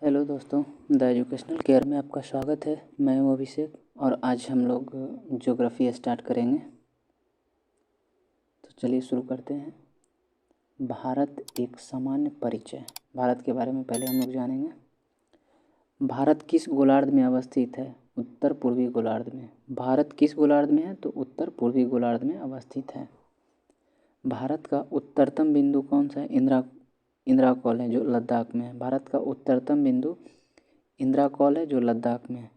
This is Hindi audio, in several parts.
हेलो दोस्तों, द एजुकेशनल केयर में आपका स्वागत है। मैं हूं अभिषेक और आज हम लोग ज्योग्राफी स्टार्ट करेंगे। तो चलिए शुरू करते हैं। भारत एक सामान्य परिचय। भारत के बारे में पहले हम लोग जानेंगे। भारत किस गोलार्ध में अवस्थित है? उत्तर पूर्वी गोलार्ध में। भारत किस गोलार्ध में है? तो उत्तर पूर्वी गोलार्ध में अवस्थित है। भारत का उत्तरतम बिंदु कौन सा है? इंदिरा कॉल है जो लद्दाख में है। भारत का उत्तरतम बिंदु इंदिरा कॉल है जो लद्दाख में है।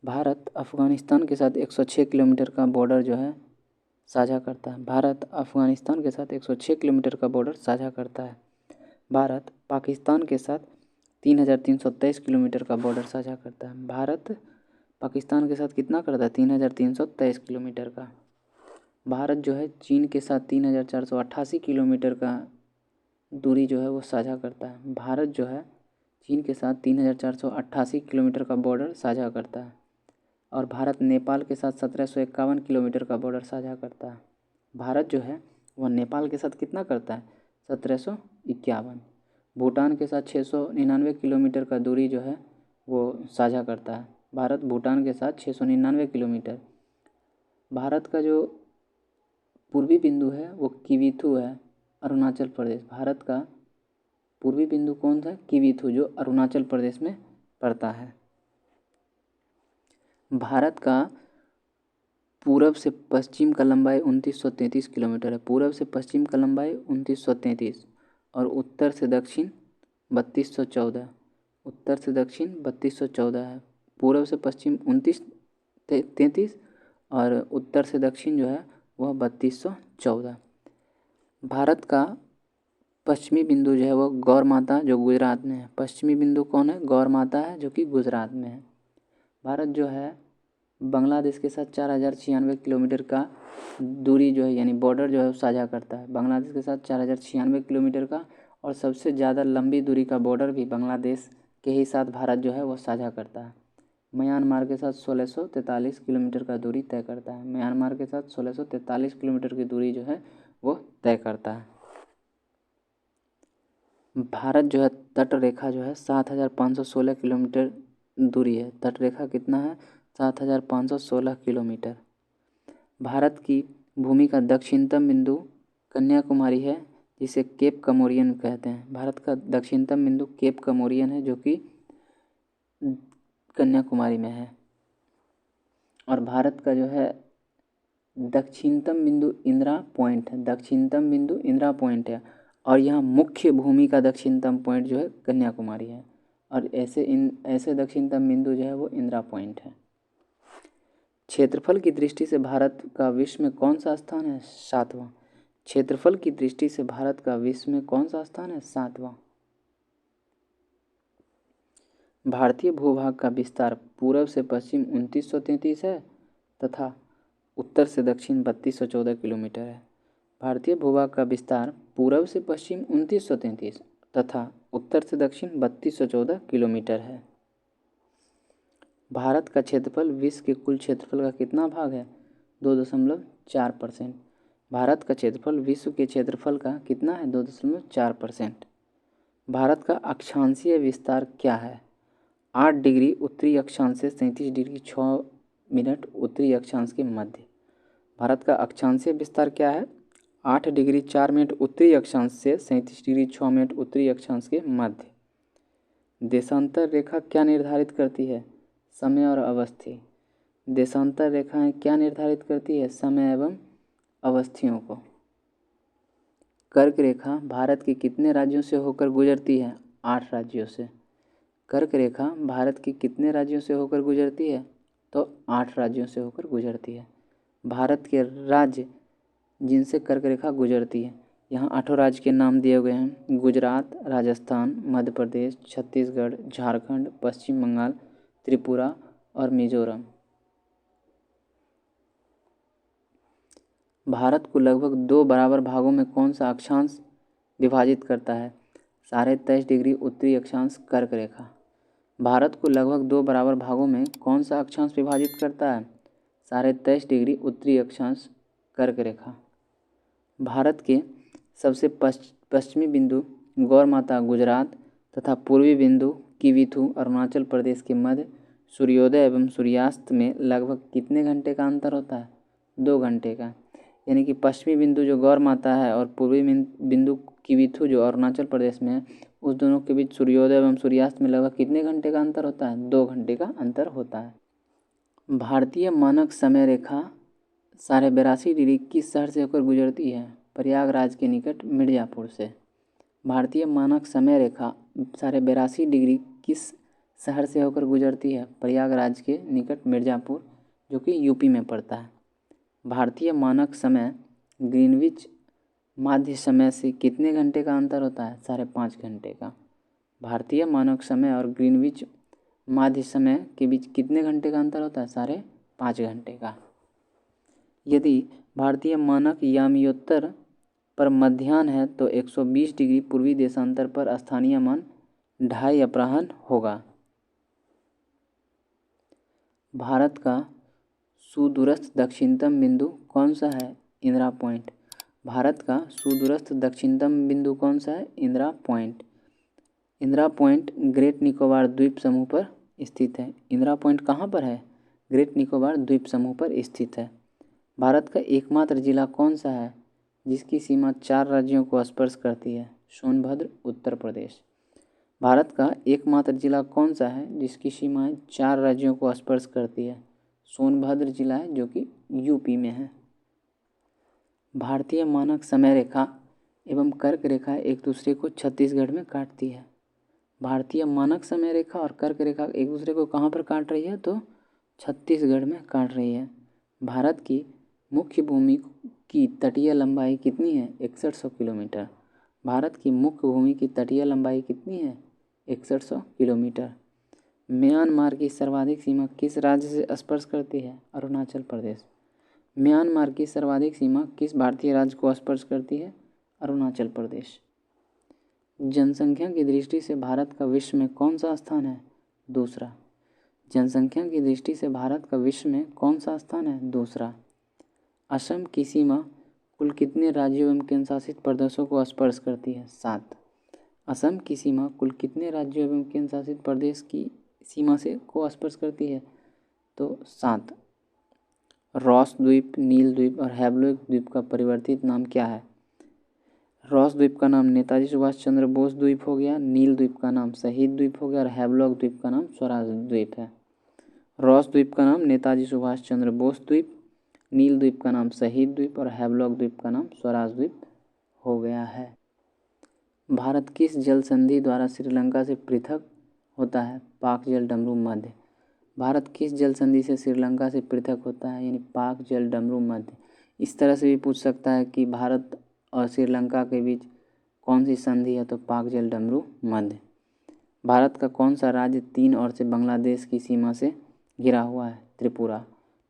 भारत अफ़गानिस्तान के साथ 106 किलोमीटर का बॉर्डर जो है साझा करता है। भारत अफ़गानिस्तान के साथ 106 किलोमीटर का बॉर्डर साझा करता है। भारत पाकिस्तान के साथ 3323 किलोमीटर का बॉर्डर साझा करता है। भारत पाकिस्तान के साथ कितना करता है? 3323 किलोमीटर का। भारत जो है चीन के साथ 3488 किलोमीटर का दूरी जो है वो साझा करता है। भारत जो है चीन के साथ 3488 किलोमीटर का बॉर्डर साझा करता है। और भारत नेपाल के साथ 1751 किलोमीटर का बॉर्डर साझा करता है। भारत जो है वह नेपाल के साथ कितना करता है? 1751। भूटान के साथ 699 किलोमीटर का दूरी जो है वो साझा करता है। भारत भूटान के साथ 699 किलोमीटर। भारत का जो पूर्वी बिंदु है वो किवीथु है, अरुणाचल प्रदेश। भारत का पूर्वी बिंदु कौन सा है? किवीथु, जो अरुणाचल प्रदेश में पड़ता है। भारत का पूरब से पश्चिम का लंबाई 2933 किलोमीटर है। पूरब से पश्चिम का लंबाई 2933 और उत्तर से दक्षिण 3214। उत्तर से दक्षिण 3214 है। पूरब से पश्चिम 2933 और उत्तर से दक्षिण जो है वह 3214। भारत का पश्चिमी बिंदु जो है वो गौर माता जो गुजरात में है। पश्चिमी बिंदु कौन है? गौर माता है जो कि गुजरात में है। भारत जो है बांग्लादेश के साथ 4096 किलोमीटर का दूरी जो है यानी बॉर्डर जो है साझा करता है। बांग्लादेश के साथ 4096 किलोमीटर का और सबसे ज़्यादा लंबी दूरी का बॉर्डर भी बांग्लादेश के ही साथ भारत जो है वो साझा करता है। म्यांमार के साथ 1643 किलोमीटर का दूरी तय करता है। म्यांमार के साथ 1643 किलोमीटर की दूरी जो है वो तय करता है। भारत जो है तट रेखा जो है 7516 किलोमीटर दूरी है। तट रेखा कितना है? 7516 किलोमीटर। भारत की भूमि का दक्षिणतम बिंदु कन्याकुमारी है जिसे केप कमोरियन कहते हैं। भारत का दक्षिणतम बिंदु केप कमोरियन है जो कि कन्याकुमारी में है। और भारत का जो है दक्षिणतम बिंदु इंदिरा पॉइंट है। दक्षिणतम बिंदु इंदिरा पॉइंट है और यहाँ मुख्य भूमि का दक्षिणतम पॉइंट जो है कन्याकुमारी है। और ऐसे दक्षिणतम बिंदु जो है वो इंदिरा पॉइंट है। क्षेत्रफल की दृष्टि से भारत का विश्व में कौन सा स्थान है? 7वां। क्षेत्रफल की दृष्टि से भारत का विश्व में कौन सा स्थान है? 7वां। भारतीय भूभाग का विस्तार पूर्व से पश्चिम 2933 है तथा उत्तर से दक्षिण 3214 किलोमीटर है। भारतीय भूभाग का विस्तार पूर्व से पश्चिम 2933 तथा उत्तर से दक्षिण 3214 किलोमीटर है। भारत का क्षेत्रफल विश्व के कुल क्षेत्रफल का कितना भाग है? 2.4%। भारत का क्षेत्रफल विश्व के क्षेत्रफल का कितना है? 2.4%। भारत का अक्षांशीय विस्तार क्या है? 8 डिग्री उत्तरी अक्षांश से 37 डिग्री 6 मिनट उत्तरी अक्षांश के मध्य। भारत का अक्षांशीय विस्तार क्या है? 8 डिग्री 4 मिनट उत्तरी अक्षांश से 37 डिग्री 6 मिनट उत्तरी अक्षांश के मध्य। देशांतर रेखा क्या निर्धारित करती है? समय और अवस्थी। देशांतर रेखाएं क्या निर्धारित करती है? समय एवं अवस्थियों को। कर्क रेखा भारत के कितने राज्यों से होकर गुजरती है? 8 राज्यों से। कर्क रेखा भारत के कितने राज्यों से होकर गुजरती है? तो 8 राज्यों से होकर गुजरती है। भारत के राज्य जिनसे कर्क रेखा गुजरती है, यहाँ 8 राज्य के नाम दिए गए हैं: गुजरात, राजस्थान, मध्य प्रदेश, छत्तीसगढ़, झारखंड, पश्चिम बंगाल, त्रिपुरा और मिजोरम। भारत को लगभग 2 बराबर भागों में कौन सा अक्षांश विभाजित करता है? 23.5 डिग्री उत्तरी अक्षांश कर्क रेखा। भारत को लगभग 2 बराबर भागों में कौन सा अक्षांश विभाजित करता है? 23.5 डिग्री उत्तरी अक्षांश कर्क रेखा। भारत के सबसे पश्चिमी बिंदु गौर माता गुजरात तथा पूर्वी बिंदु किविथु अरुणाचल प्रदेश के मध्य सूर्योदय एवं सूर्यास्त में लगभग कितने घंटे का अंतर होता है? 2 घंटे का। यानी कि पश्चिमी बिंदु जो गौर माता है और पूर्वी बिंदु किविथु जो अरुणाचल प्रदेश में है, उस दोनों के बीच सूर्योदय एवं सूर्यास्त में लगभग कितने घंटे का अंतर होता है? 2 घंटे का अंतर होता है। भारतीय मानक समय रेखा 82.5 डिग्री किस शहर से होकर गुजरती है? प्रयागराज के निकट मिर्ज़ापुर से। भारतीय मानक समय रेखा 82.5 डिग्री किस शहर से होकर गुजरती है? प्रयागराज के निकट मिर्ज़ापुर, जो कि यूपी में पड़ता है। भारतीय मानक समय ग्रीनविच माध्य समय से कितने घंटे का अंतर होता है? 5.5 घंटे का। भारतीय मानक समय और ग्रीनविच माध्य समय के बीच कितने घंटे का अंतर होता है? 5.5 घंटे का। यदि भारतीय मानक यामियोत्तर पर मध्याह्न है तो 120 डिग्री पूर्वी देशांतर पर स्थानीय मान 2:30 अपराह्न होगा। भारत का सुदूरस्थ दक्षिणतम बिंदु कौन सा है? इंदिरा पॉइंट। भारत का सुदूरस्थ दक्षिणतम बिंदु कौन सा है? Indira point. Indira point great Nicobar द्वीप समूह पर स्थित है। इंदिरा पॉइंट कहाँ पर है? ग्रेट निकोबार द्वीप समूह पर स्थित है। भारत का एकमात्र जिला कौन सा है जिसकी सीमा 4 राज्यों को स्पर्श करती है? सोनभद्र, उत्तर प्रदेश। भारत का एकमात्र जिला कौन सा है जिसकी सीमाएं 4 राज्यों को स्पर्श करती है? सोनभद्र जिला है, जो कि यूपी में है। भारतीय मानक समय रेखा एवं कर्क रेखा एक दूसरे को छत्तीसगढ़ में काटती है। भारतीय मानक समय रेखा और कर्क रेखा एक दूसरे को कहाँ पर काट रही है? तो छत्तीसगढ़ में काट रही है। भारत की मुख्य भूमि की तटीय लंबाई कितनी है? 6100 किलोमीटर। भारत की मुख्य भूमि की तटीय लंबाई कितनी है? 6100 किलोमीटर। म्यांमार की सर्वाधिक सीमा किस राज्य से स्पर्श करती है? अरुणाचल प्रदेश। म्यांमार की सर्वाधिक सीमा किस भारतीय राज्य को स्पर्श करती है? अरुणाचल प्रदेश। जनसंख्या की दृष्टि से भारत का विश्व में कौन सा स्थान है? दूसरा। जनसंख्या की दृष्टि से भारत का विश्व में कौन सा स्थान है? दूसरा। असम की सीमा कुल कितने राज्यों एवं केंद्रशासित प्रदेशों को स्पर्श करती है? 7। असम की सीमा कुल कितने राज्यों एवं केंद्रशासित प्रदेश की सीमा से को स्पर्श करती है? तो 7। रॉस द्वीप, नील द्वीप और हैवलॉक द्वीप का परिवर्तित नाम क्या है? रॉस द्वीप का नाम नेताजी सुभाष चंद्र बोस द्वीप हो गया, नील द्वीप का नाम शहीद द्वीप हो गया और हैवलॉक द्वीप का नाम स्वराज द्वीप है। रॉस द्वीप का नाम नेताजी सुभाष चंद्र बोस द्वीप, नील द्वीप का नाम शहीद द्वीप और हैवलॉक द्वीप का नाम स्वराज द्वीप हो गया है। भारत किस जल संधि द्वारा श्रीलंका से पृथक होता है? पाक जल डमरू मध्य। भारत किस जल संधि से श्रीलंका से पृथक होता है? यानी पाक जल डमरू मध्य। इस तरह से भी पूछ सकता है कि भारत और श्रीलंका के बीच कौन सी संधि है? तो पाक जल डमरू मध्य। भारत का कौन सा राज्य 3 ओर से बांग्लादेश की सीमा से घिरा हुआ है? त्रिपुरा।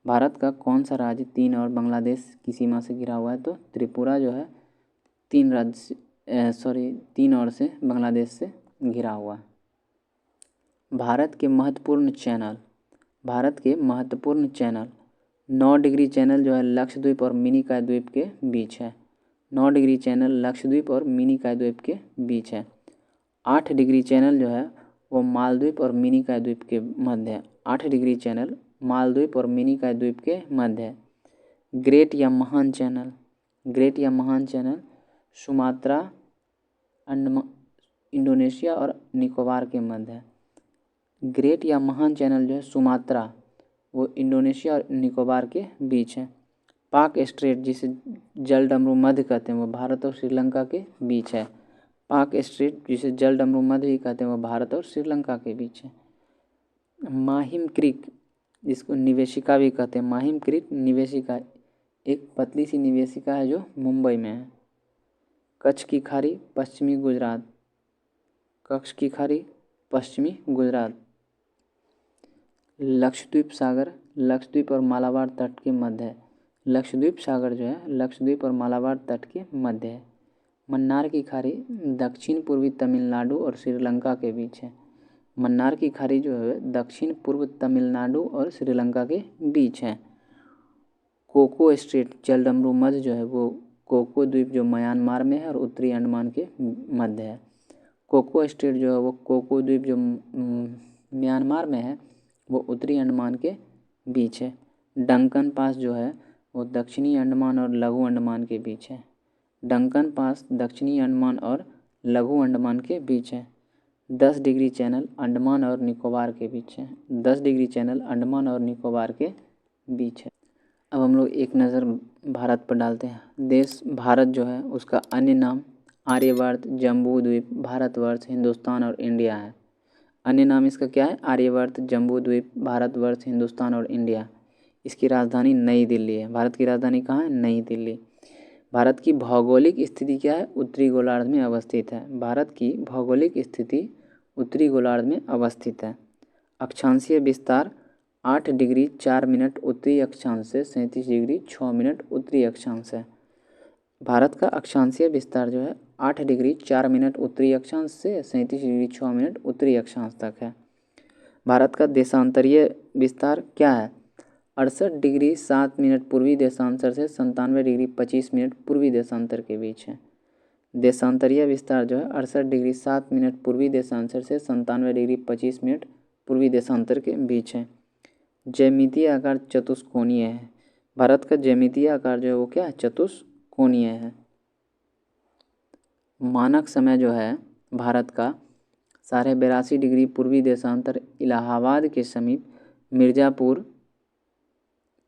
भारत का कौन सा राज्य 3 ओर बांग्लादेश की सीमा से घिरा हुआ है? तो त्रिपुरा जो है 3 ओर से बांग्लादेश से घिरा हुआ है। भारत के महत्वपूर्ण चैनल 9 डिग्री चैनल जो है लक्षद्वीप और मिनिकॉय द्वीप के बीच है। 9 डिग्री चैनल लक्षद्वीप और मिनिकॉय द्वीप के बीच है। 8 डिग्री चैनल जो है वो मालदीव और मिनिकॉय द्वीप के मध्य है। 8 डिग्री चैनल मालदीव और मिनिकॉय द्वीप के मध्य है। ग्रेट या महान चैनल सुमात्रा, इंडोनेशिया और निकोबार के मध्य है। ग्रेट या महान चैनल जो है सुमात्रा, वो इंडोनेशिया और निकोबार के बीच है। पाक स्ट्रेट जिसे जल डमरू मध्य कहते हैं वो भारत और श्रीलंका के बीच है। पाक स्ट्रेट जिसे जल डमरू मध्य भी कहते हैं वो भारत और श्रीलंका के बीच है। माहिम क्रीक जिसको निवेशिका भी कहते हैं, माहिम क्रीक निवेशिका एक पतली सी निवेशिका है जो मुंबई में है। कच्छ की खाड़ी पश्चिमी गुजरात। लक्षद्वीप सागर लक्षद्वीप और मालाबार तट के मध्य है। लक्षद्वीप सागर जो है लक्षद्वीप और मालाबार तट के मध्य है। मन्नार की खाड़ी दक्षिण पूर्वी तमिलनाडु और श्रीलंका के बीच है। मन्नार की खाड़ी जो है दक्षिण पूर्व तमिलनाडु और श्रीलंका के बीच है। कोको स्ट्रेट जल डमरू मध्य जो है वो कोको द्वीप जो म्यांमार में है और उत्तरी अंडमान के मध्य है। कोको स्टेट जो है वो कोको द्वीप जो म्यांमार में है वो उत्तरी अंडमान के बीच है। डंकन पास जो है वो दक्षिणी अंडमान और लघु अंडमान के बीच है। डंकन पास दक्षिणी अंडमान और लघु अंडमान के बीच है। 10 डिग्री चैनल अंडमान और निकोबार के बीच है। 10 डिग्री चैनल अंडमान और निकोबार के बीच है। अब हम लोग एक नज़र भारत पर डालते हैं। देश भारत जो है उसका अन्य नाम आर्यवर्त, जम्बू द्वीप, भारतवर्ष, हिंदुस्तान और इंडिया है। अन्य नाम इसका क्या है? आर्यवर्त, जम्बू द्वीप, भारतवर्ष, हिंदुस्तान और इंडिया। इसकी राजधानी नई दिल्ली है। भारत की राजधानी कहाँ है? नई दिल्ली। भारत की भौगोलिक स्थिति क्या है? उत्तरी गोलार्ध में अवस्थित है। भारत की भौगोलिक स्थिति उत्तरी गोलार्ध में अवस्थित है। अक्षांशीय विस्तार 8 डिग्री 4 मिनट उत्तरी अक्षांश से 37 डिग्री 6 मिनट उत्तरी अक्षांश है। भारत का अक्षांशीय विस्तार जो है 8 डिग्री 4 मिनट उत्तरी अक्षांश से 37 डिग्री 6 मिनट उत्तरी अक्षांश तक है। भारत का देशांतरीय विस्तार क्या है? 68 डिग्री 7 मिनट पूर्वी देशांतर से 97 डिग्री 25 मिनट पूर्वी देशांतर के बीच है। देशांतरीय विस्तार जो है 68 डिग्री 7 मिनट पूर्वी देशांतर से 97 डिग्री 25 मिनट पूर्वी देशांतर के बीच है। ज्यामितीय आकार चतुष्कोणीय है। भारत का ज्यामितीय आकार जो है वो क्या है? चतुष्कोणीय है। मानक समय जो है भारत का 82.5 डिग्री पूर्वी देशांतर इलाहाबाद के समीप मिर्ज़ापुर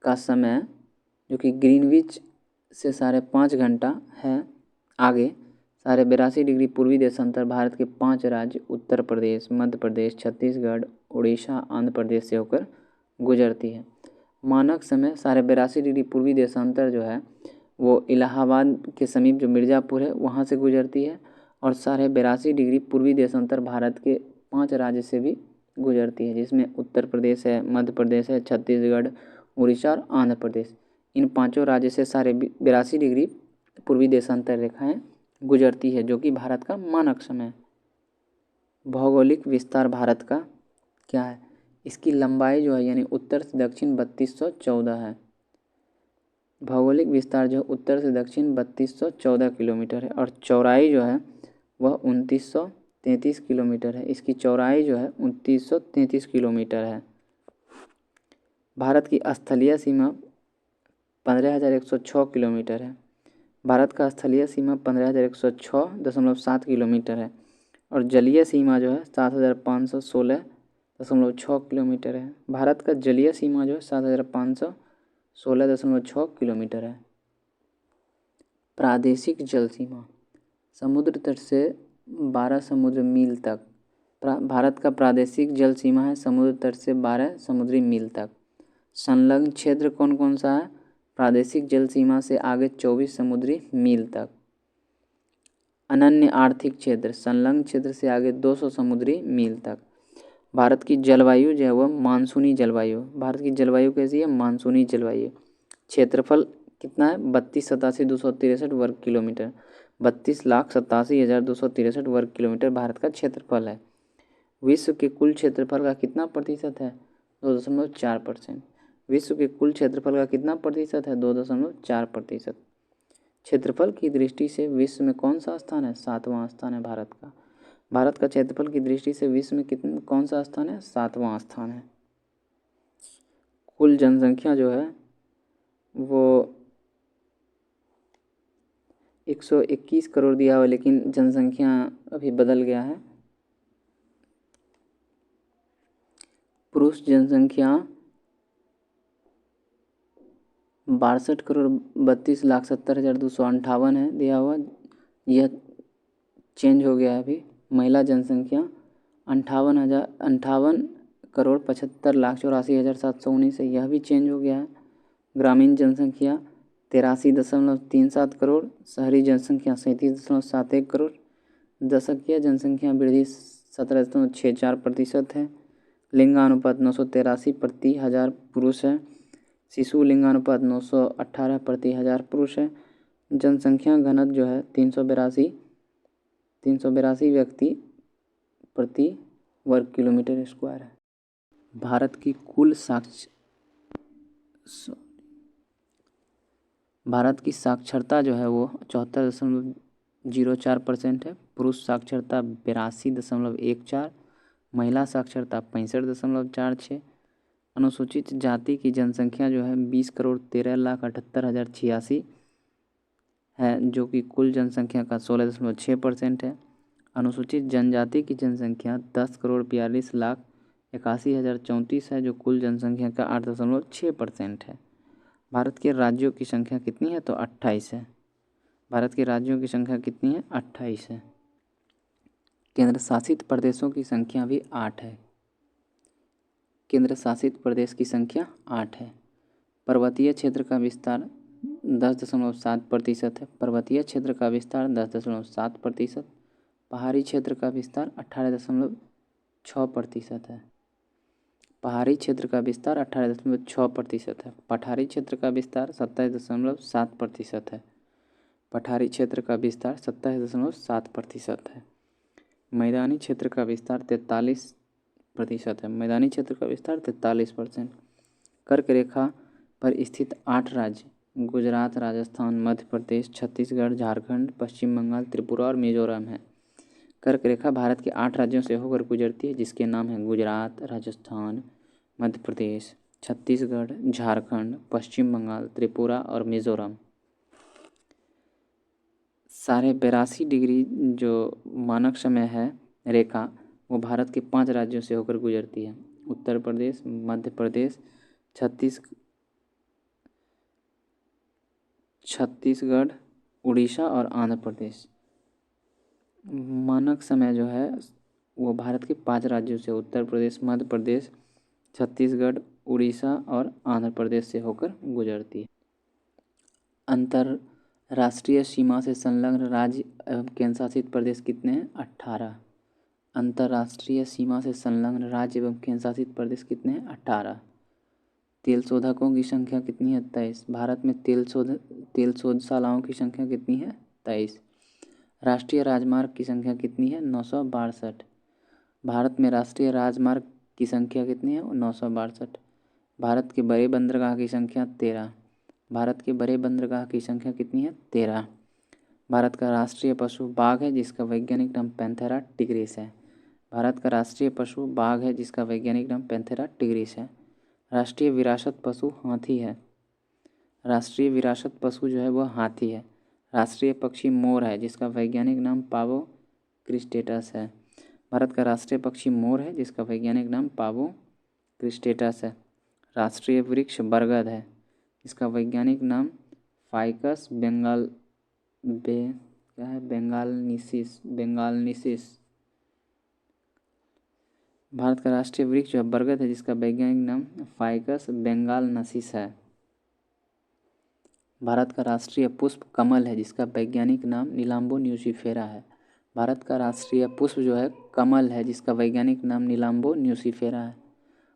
का समय जो कि ग्रीनविच से 5.5 घंटा है आगे 82.5 डिग्री पूर्वी देशांतर भारत के 5 राज्य उत्तर प्रदेश, मध्य प्रदेश, छत्तीसगढ़, उड़ीसा, आंध्र प्रदेश से होकर गुजरती है। मानक समय 82.5 डिग्री पूर्वी देशांतर जो है वो इलाहाबाद के समीप जो मिर्ज़ापुर है वहाँ से गुजरती है और 82.5 डिग्री पूर्वी देशांतर भारत के 5 राज्य से भी गुजरती है, जिसमें उत्तर प्रदेश है, मध्य प्रदेश है, छत्तीसगढ़, उड़ीसा और आंध्र प्रदेश। इन 5 राज्य से 82.5 डिग्री पूर्वी देशांतर रेखाएं गुजरती है, जो कि भारत का मानक समय है। भौगोलिक विस्तार भारत का क्या है? इसकी लंबाई जो है यानी उत्तर से दक्षिण 3214 है। भौगोलिक विस्तार जो है उत्तर से दक्षिण 3214 किलोमीटर है और चौड़ाई जो है वह 2933 किलोमीटर है। इसकी चौड़ाई जो है 2933 किलोमीटर है। भारत की स्थलीय सीमा 15,106 किलोमीटर है। भारत का स्थलीय सीमा 15,106.7 किलोमीटर है और जलीय सीमा जो है 7,516.6 किलोमीटर है। भारत का जलीय सीमा जो है 7,516.6 किलोमीटर है। प्रादेशिक जल सीमा समुद्र तट से 12 समुद्र मील तक। भारत का प्रादेशिक जल सीमा है समुद्र तट से 12 समुद्री मील तक। संलग्न क्षेत्र कौन कौन सा है? प्रादेशिक जल सीमा से आगे 24 समुद्री मील तक। अनन्य आर्थिक क्षेत्र संलग्न क्षेत्र से आगे 200 समुद्री मील तक। भारत की जलवायु जो है वह मानसूनी जलवायु। भारत की जलवायु कैसी है? मानसूनी जलवायु। क्षेत्रफल कितना है? 32,87,263 वर्ग किलोमीटर। 32,87,263 वर्ग किलोमीटर भारत का क्षेत्रफल है। विश्व के कुल क्षेत्रफल का कितना प्रतिशत है? 2.4%। विश्व के कुल क्षेत्रफल का कितना प्रतिशत है? 2.4%। क्षेत्रफल की दृष्टि से विश्व में कौन सा स्थान है? 7वां स्थान है भारत का। भारत का क्षेत्रफल की दृष्टि से विश्व में कौन सा स्थान है? 7वां स्थान है। कुल जनसंख्या जो है वो 121 करोड़ दिया हुआ, लेकिन जनसंख्या अभी बदल गया है। पुरुष जनसंख्या 62 करोड़ 32,70,258 है दिया हुआ, यह चेंज हो गया है अभी। महिला जनसंख्या 58 करोड़ 75,84,719 है, यह भी चेंज हो गया है। ग्रामीण जनसंख्या 83.37 करोड़। शहरी जनसंख्या 37.71 करोड़। दशकीय जनसंख्या वृद्धि 17.64% है। लिंगानुपात 983 प्रति हज़ार पुरुष है। शिशु लिंगानुपात 918 प्रति हज़ार पुरुष है। जनसंख्या घनत्व जो है 382 व्यक्ति प्रति वर्ग किलोमीटर स्क्वायर है। भारत की साक्षरता जो है वो 74.0 0.04% है। पुरुष साक्षरता 82.14, महिला साक्षरता 65.46। अनुसूचित जाति की जनसंख्या जो है 20,13,78,086 है, जो कि कुल जनसंख्या का 16.6% है। अनुसूचित जनजाति की जनसंख्या 10,42,81,034 है, जो कुल जनसंख्या का 8.6% है। भारत के राज्यों की संख्या कितनी है? तो 28 है। भारत के राज्यों की संख्या कितनी है? 28 है। केंद्र शासित प्रदेशों की संख्या भी 8 है। केंद्र शासित प्रदेश की संख्या 8 है। पर्वतीय क्षेत्र का विस्तार 10.7% है। पर्वतीय क्षेत्र का विस्तार 10.7%। पहाड़ी क्षेत्र का विस्तार 18.6% है। पहाड़ी क्षेत्र का विस्तार 18.6% है। पठारी क्षेत्र का विस्तार 27.7% है। पठारी क्षेत्र का विस्तार 27.7% है। मैदानी क्षेत्र का विस्तार 43% है। मैदानी क्षेत्र का विस्तार 43%। कर्क रेखा पर स्थित 8 राज्य गुजरात, राजस्थान, मध्य प्रदेश, छत्तीसगढ़, झारखंड, पश्चिम बंगाल, त्रिपुरा और मिजोरम है। कर्क रेखा भारत के 8 राज्यों से होकर गुजरती है, जिसके नाम हैं गुजरात, राजस्थान, मध्य प्रदेश, छत्तीसगढ़, झारखंड, पश्चिम बंगाल, त्रिपुरा और मिजोरम। 82.5 जो मानक समय है रेखा, वो भारत के 5 राज्यों से होकर गुजरती है। उत्तर प्रदेश, मध्य प्रदेश, छत्तीसगढ़, उड़ीसा और आंध्र प्रदेश। मानक समय जो है वो भारत के 5 राज्यों से, उत्तर प्रदेश, मध्य प्रदेश, छत्तीसगढ़, उड़ीसा और आंध्र प्रदेश से होकर गुजरती है। अंतर्राष्ट्रीय सीमा से संलग्न राज्य एवं केंद्र शासित प्रदेश कितने हैं? 18। अंतर्राष्ट्रीय सीमा से संलग्न राज्य एवं केंद्र शासित प्रदेश कितने हैं? 18। तेल शोधकों की संख्या कितनी है? 23। भारत में तेल शोधशालाओं की संख्या कितनी है? 23। राष्ट्रीय राजमार्ग की संख्या कितनी है? 962। भारत में राष्ट्रीय राजमार्ग की संख्या कितनी है? 962। भारत के बड़े बंदरगाह की संख्या 13। भारत के बड़े बंदरगाह की संख्या कितनी है? 13। भारत का राष्ट्रीय पशु बाघ है, जिसका वैज्ञानिक नाम पैंथेरा टिग्रिस है। भारत का राष्ट्रीय पशु बाघ है, जिसका वैज्ञानिक नाम पैंथेरा टिग्रिस है। राष्ट्रीय विरासत पशु हाथी है। राष्ट्रीय विरासत पशु जो है वह हाथी है। राष्ट्रीय पक्षी मोर है, जिसका वैज्ञानिक नाम पावो क्रिस्टेटस है। भारत का राष्ट्रीय पक्षी मोर है, जिसका वैज्ञानिक नाम पावो क्रिस्टेटस है। राष्ट्रीय वृक्ष बरगद है, इसका वैज्ञानिक नाम फाइकस बेंगालनिसिस। भारत का राष्ट्रीय वृक्ष जो है बरगद है, जिसका वैज्ञानिक नाम फाइकस बेंगालनसिस है। भारत का राष्ट्रीय पुष्प कमल है, जिसका वैज्ञानिक नाम नीलाम्बो न्यूसिफेरा है। भारत का राष्ट्रीय पुष्प जो है कमल है, जिसका वैज्ञानिक नाम नीलाम्बो न्यूसिफेरा है।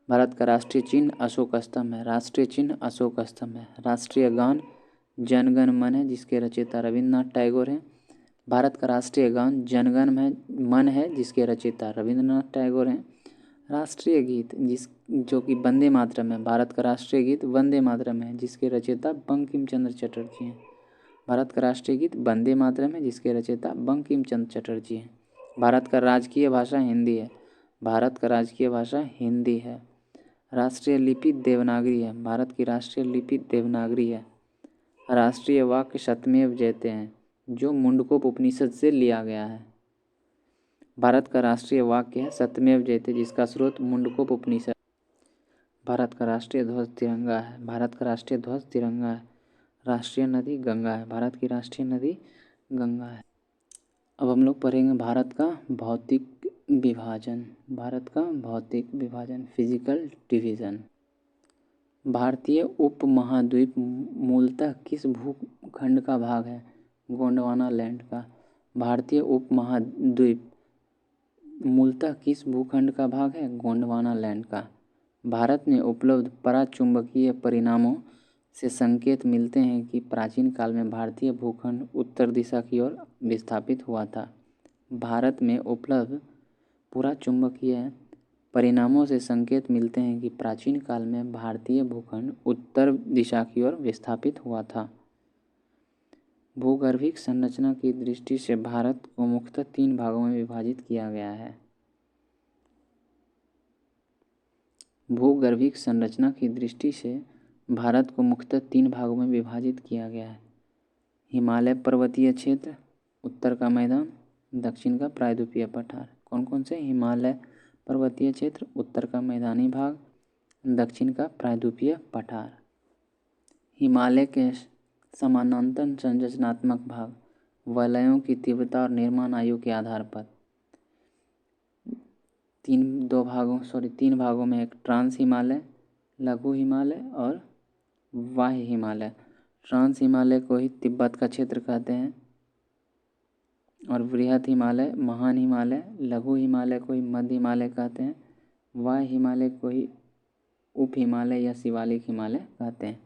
भारत का राष्ट्रीय चिन्ह अशोक स्तंभ है। राष्ट्रीय चिन्ह अशोक स्तंभ है। राष्ट्रीय गान जन गण मन है, जिसके रचयिता रविन्द्रनाथ टैगोर हैं। भारत का राष्ट्रीय गान जन गण मन है, जिसके रचयिता रविन्द्रनाथ टैगोर हैं। राष्ट्रीय गीत जो कि वंदे मातरम है। भारत का राष्ट्रीय गीत वंदे मातरम है, जिसके रचयिता बंकिम चंद्र चटर्जी हैं। भारत का राष्ट्रीय गीत वंदे मातरम है, जिसके रचयिता बंकिम चंद्र चटर्जी हैं। भारत का राजकीय भाषा हिंदी है। भारत का राजकीय भाषा हिंदी है। राष्ट्रीय लिपि देवनागरी है। भारत की राष्ट्रीय लिपि देवनागरी है। राष्ट्रीय वाक्य सत्यमेव जयते हैं, जो मुंडकोप उपनिषद से लिया गया है। भारत का राष्ट्रीय वाक्य है सत्यमेव जयते, जिसका स्रोत मुंडकोप उपनिषद। भारत का राष्ट्रीय ध्वज तिरंगा है। भारत का राष्ट्रीय ध्वज तिरंगा है। राष्ट्रीय नदी गंगा है। भारत की राष्ट्रीय नदी गंगा है। अब हम लोग पढ़ेंगे भारत का भौतिक विभाजन। भारत का भौतिक विभाजन, फिजिकल डिवीज़न। भारतीय उपमहाद्वीप मूलतः किस भूखंड का भाग है? गोंडवाना लैंड का। भारतीय उपमहाद्वीप मूलतः किस भूखंड का भाग है? गोंडवाना लैंड का। भारत में उपलब्ध पराचुंबकीय परिणामों से संकेत मिलते हैं कि प्राचीन काल में भारतीय भूखंड उत्तर दिशा की ओर विस्थापित हुआ था। भारत में उपलब्ध पराचुंबकीय परिणामों से संकेत मिलते हैं कि प्राचीन काल में भारतीय भूखंड उत्तर दिशा की ओर विस्थापित हुआ था। भूगर्भिक संरचना की दृष्टि से भारत को मुख्यतः 3 भागों में विभाजित किया गया है। भूगर्भिक संरचना की दृष्टि से भारत को मुख्यतः 3 भागों में विभाजित किया गया है। हिमालय पर्वतीय क्षेत्र, उत्तर का मैदान, दक्षिण का प्रायद्वीपीय पठार। कौन कौन से? हिमालय पर्वतीय क्षेत्र, उत्तर का मैदानी भाग, दक्षिण का प्रायद्वीपीय पठार। हिमालय के समानांतर संरचनात्मक भाग वलयों की तीव्रता और निर्माण आयु के आधार पर तीन भागों में एक ट्रांस हिमालय, लघु हिमालय और वाह्य हिमालय। ट्रांस हिमालय को ही तिब्बत का क्षेत्र कहते हैं और वृहद हिमालय, महान हिमालय, लघु हिमालय को ही मध्य हिमालय कहते हैं, वाह्य हिमालय को ही उप हिमालय या शिवालिक हिमालय कहते हैं।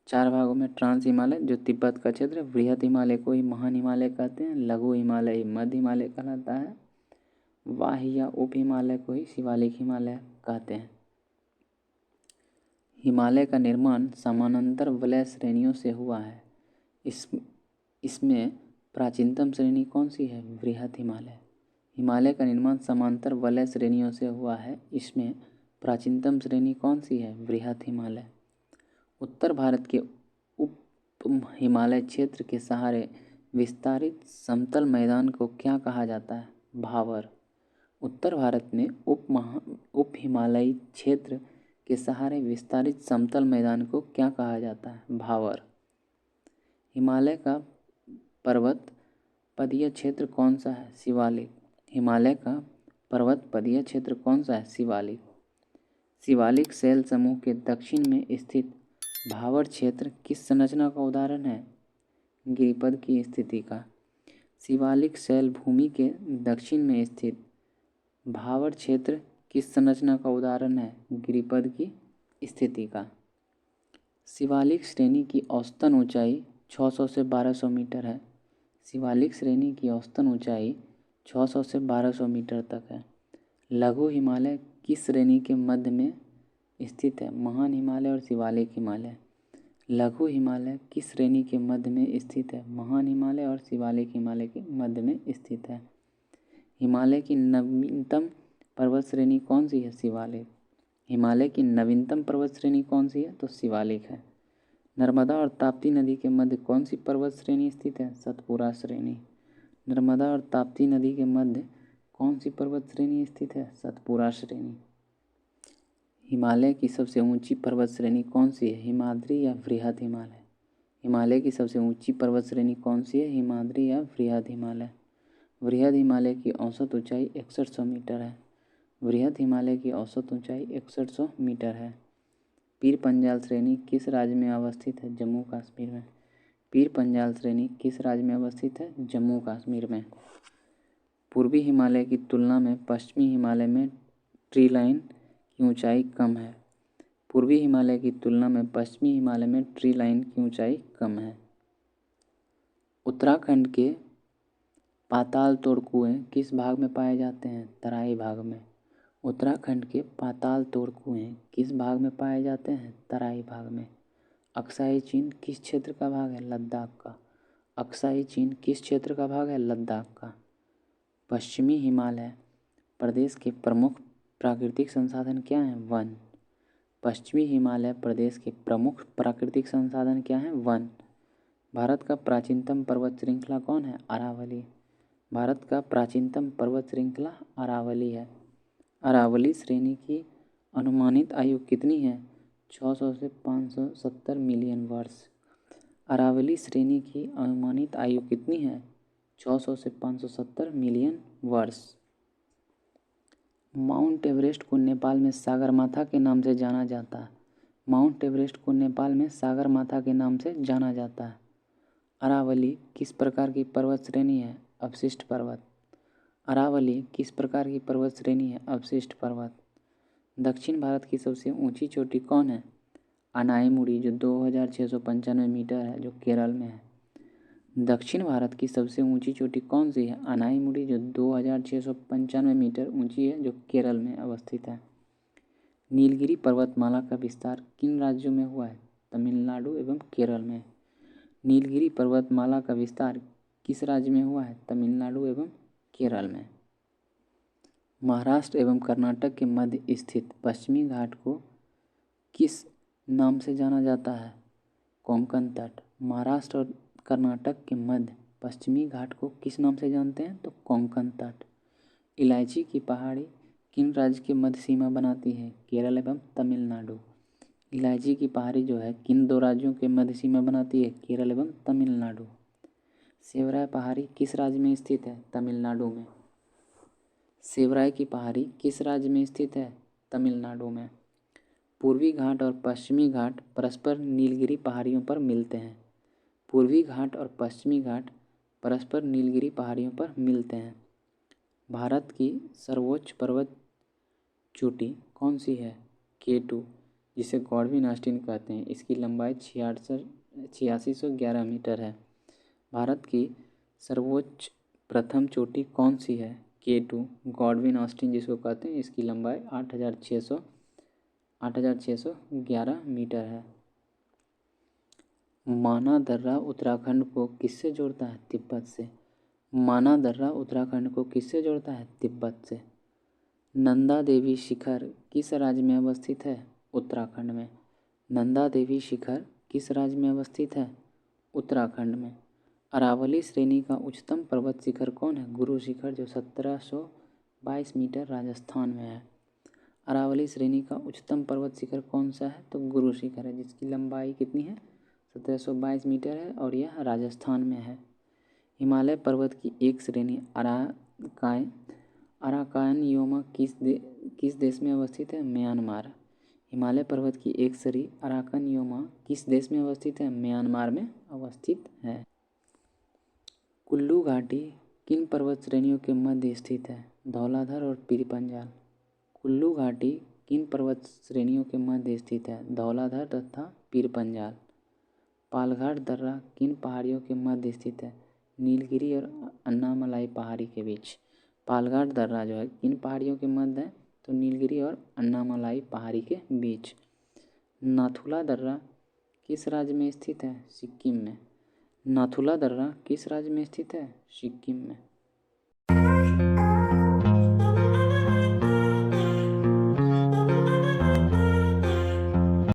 4 भागों में ट्रांस हिमालय जो तिब्बत का क्षेत्र, वृहद हिमालय को ही महान हिमालय कहते हैं, लघु हिमालय ही मध्य हिमालय कहलाता है, वाह्य या उप हिमालय को ही शिवालिक हिमालय कहते हैं। हिमालय का निर्माण समानांतर वलय श्रेणियों से हुआ है। इसमें प्राचीनतम श्रेणी कौन सी है? वृहद हिमालय। हिमालय का निर्माण समांतर वलय श्रेणियों से हुआ है। इसमें प्राचीनतम श्रेणी कौन सी है? वृहद हिमालय। उत्तर भारत के उप हिमालय क्षेत्र के सहारे विस्तारित समतल मैदान को क्या कहा जाता है? भावर। उत्तर भारत में उप हिमालयी क्षेत्र के सहारे विस्तारित समतल मैदान को क्या कहा जाता है? भावर। हिमालय का पर्वत पदीय क्षेत्र कौन सा है? शिवालिक। हिमालय का पर्वत पदीय क्षेत्र कौन सा है? शिवालिक। शिवालिक शैल समूह के दक्षिण में स्थित भावर क्षेत्र किस संरचना का उदाहरण है? गिरिपद की स्थिति का। शिवालिक शैल भूमि के दक्षिण में स्थित भावर क्षेत्र किस संरचना का उदाहरण है? गिरिपद की स्थिति का। शिवालिक श्रेणी की औसतन ऊंचाई 600 से 1200 मीटर है। शिवालिक श्रेणी की औसतन ऊंचाई 600 से 1200 मीटर तक है। लघु हिमालय किस श्रेणी के मध्य में स्थित है? महान हिमालय और शिवालिक हिमालय। लघु हिमालय किस श्रेणी के मध्य में स्थित है? महान हिमालय और शिवालिक हिमालय के मध्य में स्थित है। हिमालय की नवीनतम पर्वत श्रेणी कौन सी है? शिवालिक। हिमालय की नवीनतम पर्वत श्रेणी कौन सी है? तो शिवालिक है। नर्मदा और ताप्ती नदी के मध्य कौन सी पर्वत श्रेणी स्थित है? सतपुरा श्रेणी। नर्मदा और ताप्ती नदी के मध्य कौन सी पर्वत श्रेणी स्थित है? सतपुरा श्रेणी। हिमालय की सबसे ऊंची पर्वत श्रेणी कौन सी है? हिमाद्री या वृहद हिमालय। हिमालय की सबसे ऊंची पर्वत श्रेणी कौन सी है? हिमाद्री या वृहद हिमालय। वृहद हिमालय की औसत ऊंचाई 6100 मीटर है। वृहद हिमालय की औसत ऊंचाई 6100 मीटर है। पीर पंजाल श्रेणी किस राज्य में अवस्थित है? जम्मू कश्मीर में। पीर पंजाल श्रेणी किस राज्य में अवस्थित है? जम्मू कश्मीर में। पूर्वी हिमालय की तुलना में पश्चिमी हिमालय में ट्री लाइन की ऊंचाई कम है। पूर्वी हिमालय की तुलना में पश्चिमी हिमालय में ट्री लाइन की ऊंचाई कम है। उत्तराखंड के पाताल तोड़ कुएं किस भाग में पाए जाते हैं? तराई भाग में। उत्तराखंड के पाताल तोड़ कुएं किस भाग में पाए जाते हैं? तराई भाग में। अक्साई चीन किस क्षेत्र का भाग है? लद्दाख का। अक्साई चीन किस क्षेत्र का भाग है? लद्दाख का। पश्चिमी हिमालय प्रदेश के प्रमुख प्राकृतिक संसाधन क्या हैं? वन। पश्चिमी हिमालय प्रदेश के प्रमुख प्राकृतिक संसाधन क्या हैं? वन। भारत का प्राचीनतम पर्वत श्रृंखला कौन है? अरावली। भारत का प्राचीनतम पर्वत श्रृंखला अरावली है। अरावली श्रेणी की अनुमानित आयु कितनी है? 600 से 570 मिलियन वर्ष। अरावली श्रेणी की अनुमानित आयु कितनी है? 600 से 570 मिलियन वर्ष। माउंट एवरेस्ट को नेपाल में सागरमाथा के नाम से जाना जाता है। माउंट एवरेस्ट को नेपाल में सागरमाथा के नाम से जाना जाता है। अरावली किस प्रकार की पर्वत श्रेणी है? अवशिष्ट पर्वत। अरावली किस प्रकार की पर्वत श्रेणी है? अवशिष्ट पर्वत। दक्षिण भारत की सबसे ऊंची चोटी कौन है? अनाईमुड़ी जो 2695 मीटर है, जो केरल में है। दक्षिण भारत की सबसे ऊंची चोटी कौन सी है? अनाईमुड़ी जो 2695 मीटर ऊंची है, जो केरल में अवस्थित है। नीलगिरी पर्वतमाला का विस्तार किन राज्यों में हुआ है? तमिलनाडु एवं केरल में। नीलगिरी पर्वतमाला का विस्तार किस राज्य में हुआ है? तमिलनाडु एवं केरल में। महाराष्ट्र एवं कर्नाटक के मध्य स्थित पश्चिमी घाट को किस नाम से जाना जाता है? कोंकण तट। महाराष्ट्र और कर्नाटक के मध्य पश्चिमी घाट को किस नाम से जानते हैं? तो कोंकण तट। इलायची की पहाड़ी किन राज्य के मध्य सीमा बनाती है? केरल एवं तमिलनाडु। इलायची की पहाड़ी जो है किन दो राज्यों के मध्य सीमा बनाती है? केरल एवं तमिलनाडु। सेवराय पहाड़ी किस राज्य में स्थित है? तमिलनाडु में। सेवराय की पहाड़ी किस राज्य में स्थित है? तमिलनाडु में। पूर्वी घाट और पश्चिमी घाट परस्पर नीलगिरी पहाड़ियों पर मिलते हैं। पूर्वी घाट और पश्चिमी घाट परस्पर नीलगिरी पहाड़ियों पर मिलते हैं। भारत की सर्वोच्च पर्वत चोटी कौन सी है? K2, जिसे गॉडविन ऑस्टिन कहते हैं। इसकी लंबाई 8611 मीटर है। भारत की सर्वोच्च प्रथम चोटी कौन सी है? K2, गॉडविन ऑस्टिन जिसको कहते हैं। इसकी लंबाई 8611 मीटर है। माना दर्रा उत्तराखंड को किससे जोड़ता है? तिब्बत से। माना दर्रा उत्तराखंड को किससे जोड़ता है? तिब्बत से। नंदा देवी शिखर किस राज्य में अवस्थित है? उत्तराखंड में। नंदा देवी शिखर किस राज्य में अवस्थित है? उत्तराखंड में। अरावली श्रेणी का उच्चतम पर्वत शिखर कौन है? गुरु शिखर, जो 1722 मीटर राजस्थान में है। अरावली श्रेणी का उच्चतम पर्वत शिखर कौन सा है? तो गुरु शिखर है, जिसकी लंबाई कितनी है? 1722 मीटर है और यह राजस्थान में है। हिमालय पर्वत की एक श्रेणी अराकानयोमा किस देश में अवस्थित है? म्यांमार। हिमालय पर्वत की एक श्रेणी अराकानयोमा किस देश में अवस्थित है? म्यांमार में अवस्थित है। कुल्लू घाटी किन पर्वत श्रेणियों के मध्य स्थित है? धौलाधर और पीरपंजाल। कुल्लू घाटी किन पर्वत श्रेणियों के मध्य स्थित है? धौलाधर तथा पीरपंजाल। पालघाट दर्रा किन पहाड़ियों के मध्य स्थित है? नीलगिरी और अन्नामलाई पहाड़ी के बीच। पालघाट दर्रा जो है किन पहाड़ियों के मध्य है? तो नीलगिरी और अन्नामलाई पहाड़ी के बीच। नाथुला दर्रा किस राज्य में स्थित है? सिक्किम में। नाथुला दर्रा किस राज्य में स्थित है? सिक्किम में।